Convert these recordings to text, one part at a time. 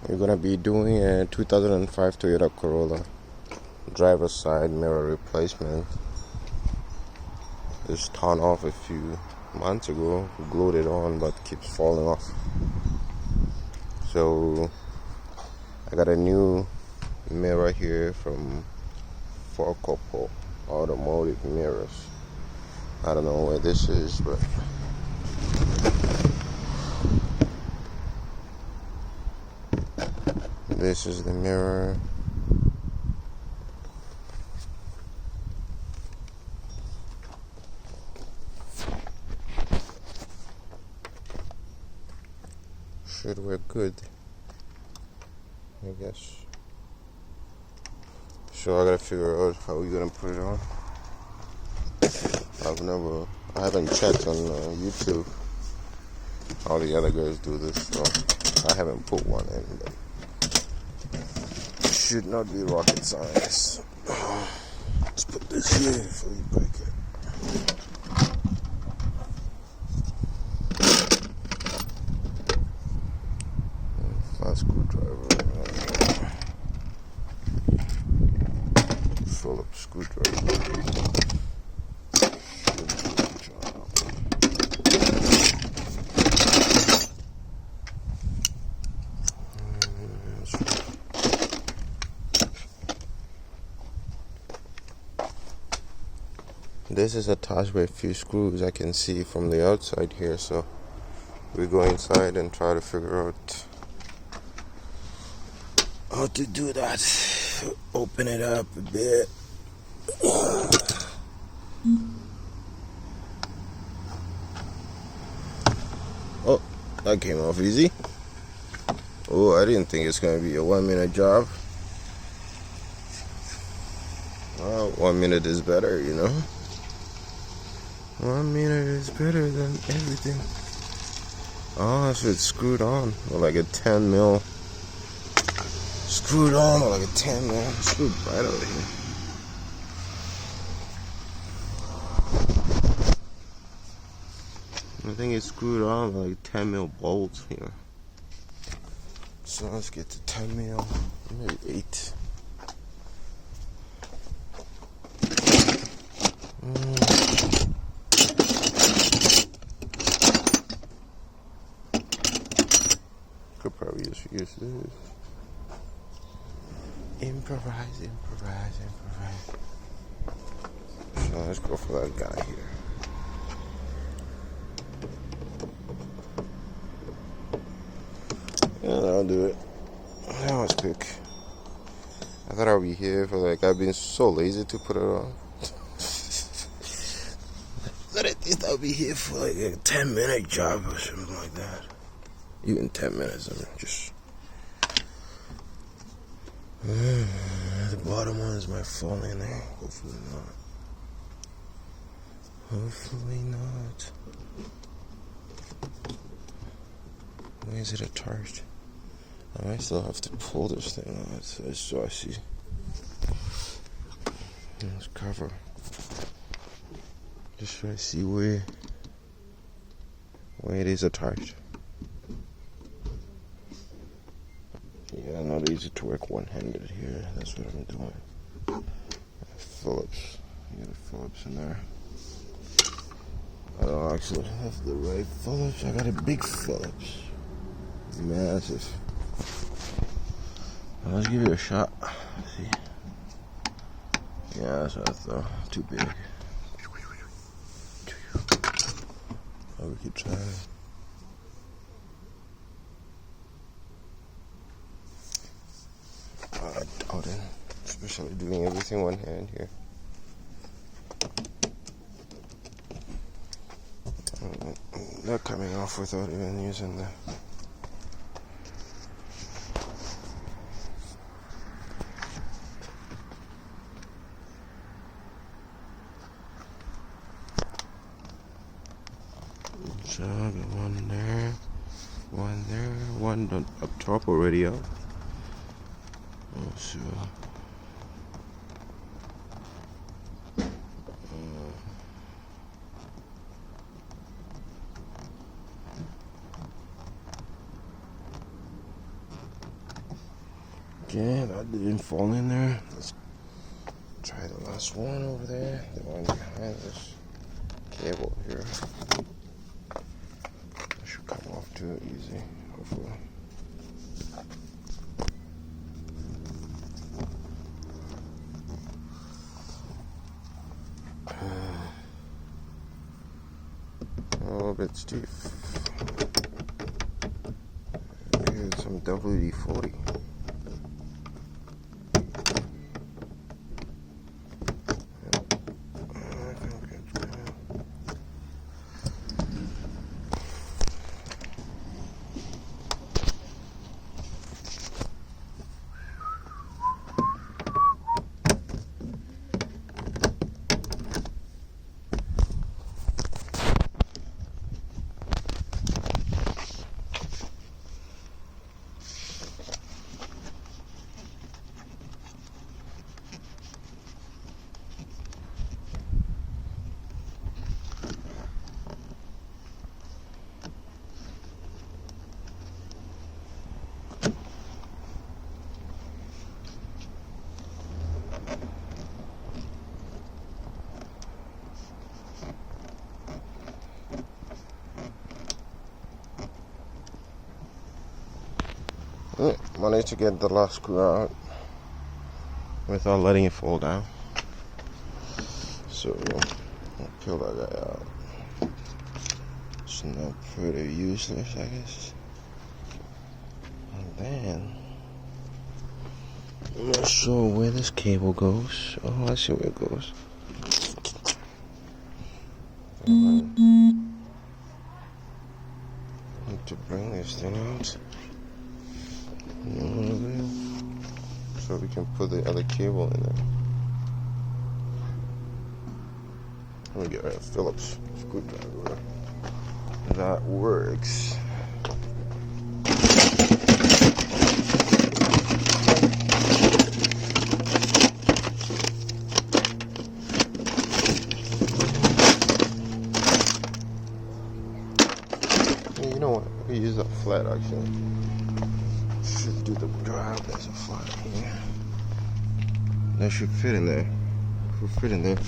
We're gonna be doing a 2005 Toyota Corolla driver's side mirror replacement. This torn off a few months ago, glued it on, but keeps falling off. So I got a new mirror here from Toyota Automotive Mirrors. I don't know where this is, but this is the mirror. Should work good, I guess. So I gotta figure out how we're gonna put it on. I haven't checked on YouTube how the other guys do this, so I haven't put one in, but it should not be rocket science. Let's put this here before you break it. Flat screwdriver. Phillips screwdriver. This is attached by a few screws I can see from the outside here, so we go inside and try to figure out how to do that. Open it up a bit. Oh, that came off easy. Oh, I didn't think it's gonna be a 1-minute job. Well, 1 minute is better, you know. 1 minute is better than everything. Oh, so it's screwed on with like a 10 mil. Screwed on with like a 10 mil. Screwed right over here. I think it's screwed on with like 10 mil bolts here. So let's get to 10 mil, maybe 8. Could probably just use this. Improvise. So let's go for that guy here. Yeah, I'll do it. That was quick. I thought I'd be here for I've been so lazy to put it on. That I think I'll be here for like a 10-minute job or something like that. Even 10 minutes, I mean, just. The bottom one is my phone in there. Hopefully not. Hopefully not. Where is it attached? I might still have to pull this thing out so I see. Let's cover. Just try to see where it is attached. Yeah, not easy to work one-handed here. That's what I'm doing. Phillips. You got a Phillips in there. I don't actually have the right Phillips. I got a big Phillips. Massive. Well, let's give it a shot. See? Yeah, that's what I thought. Too big. Oh, we could try it. I doubt it. Especially doing everything one hand here. They're coming off without even using the. So, got one there, one up top already out. Oh, so. Okay, that didn't fall in there. Let's try the last one over there. The one behind this cable here. That should come off too easy, hopefully. A little bit stiff. Here's some WD-40. Managed to get the last screw out without letting it fall down. So I'll peel that guy out. It's not pretty useless, I guess. And then I'm not sure where this cable goes. Oh, I see where it goes. I need to bring this thing out. So we can put the other cable in there. Let me get a Phillips screwdriver. That works. You know what? I could use that flat actually. Should do the drive as a flat here. That should fit in there. It will fit in there.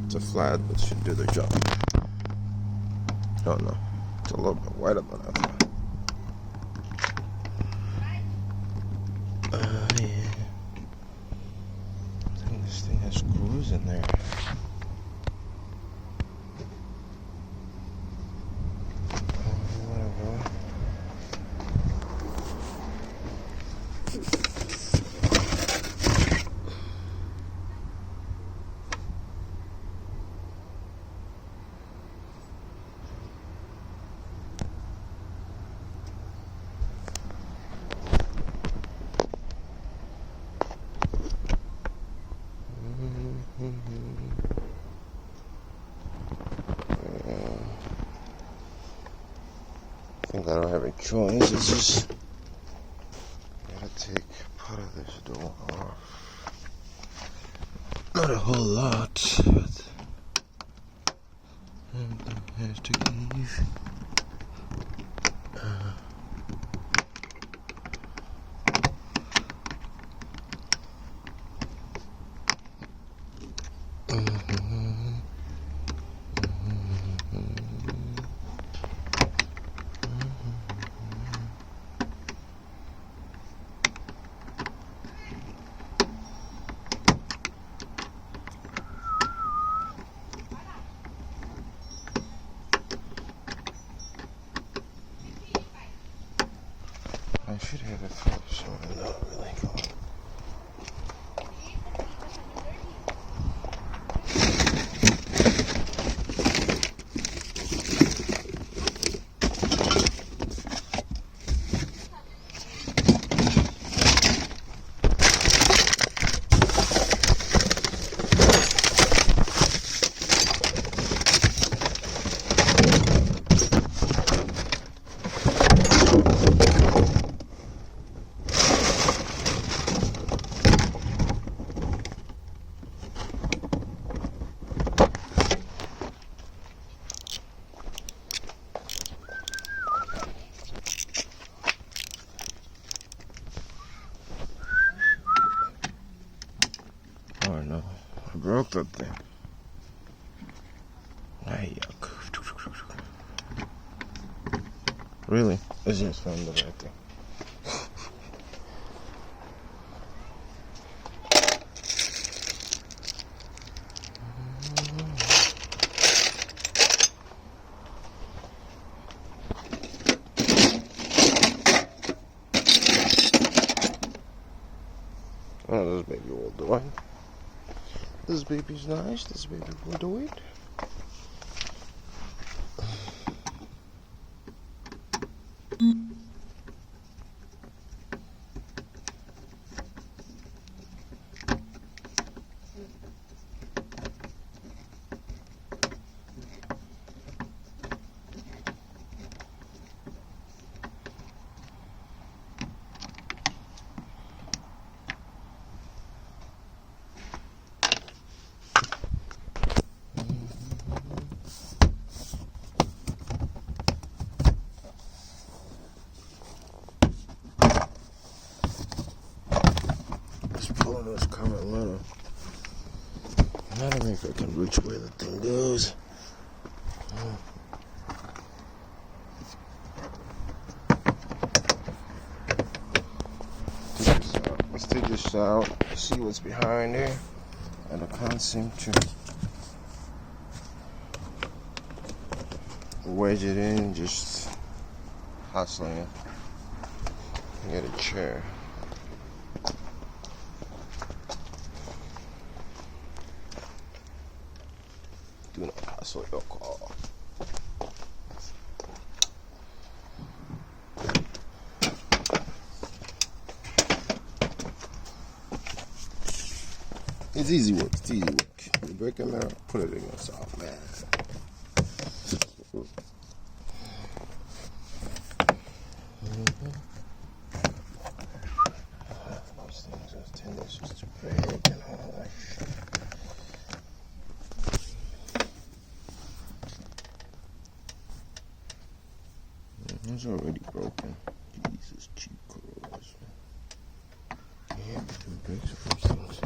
It's a flat, but should do the job. Oh no, it's a little bit wider than I thought. Yeah. I think this thing has screws in there. I think I don't have a choice. It's just gotta take part of this door off. Not a whole lot, but something has to give. I should have a Phillips one, not really cool. that thing. Ay, yuck. Really? It's just found the right thing. Oh, this baby will do it. This baby's nice. This baby will do it. Pulling this current letter. I don't think I can reach where the thing goes. Let's take this out, see what's behind there. And I can't seem to wedge it in, just hustling it. Get a chair. Do not hustle your car. It's easy work. It's easy work. You break a mirror, put it in yourself, man. Those things, those tendencies to break and all that shit. It's already broken. Jesus, cheap Corollas. Yeah, we can break some things.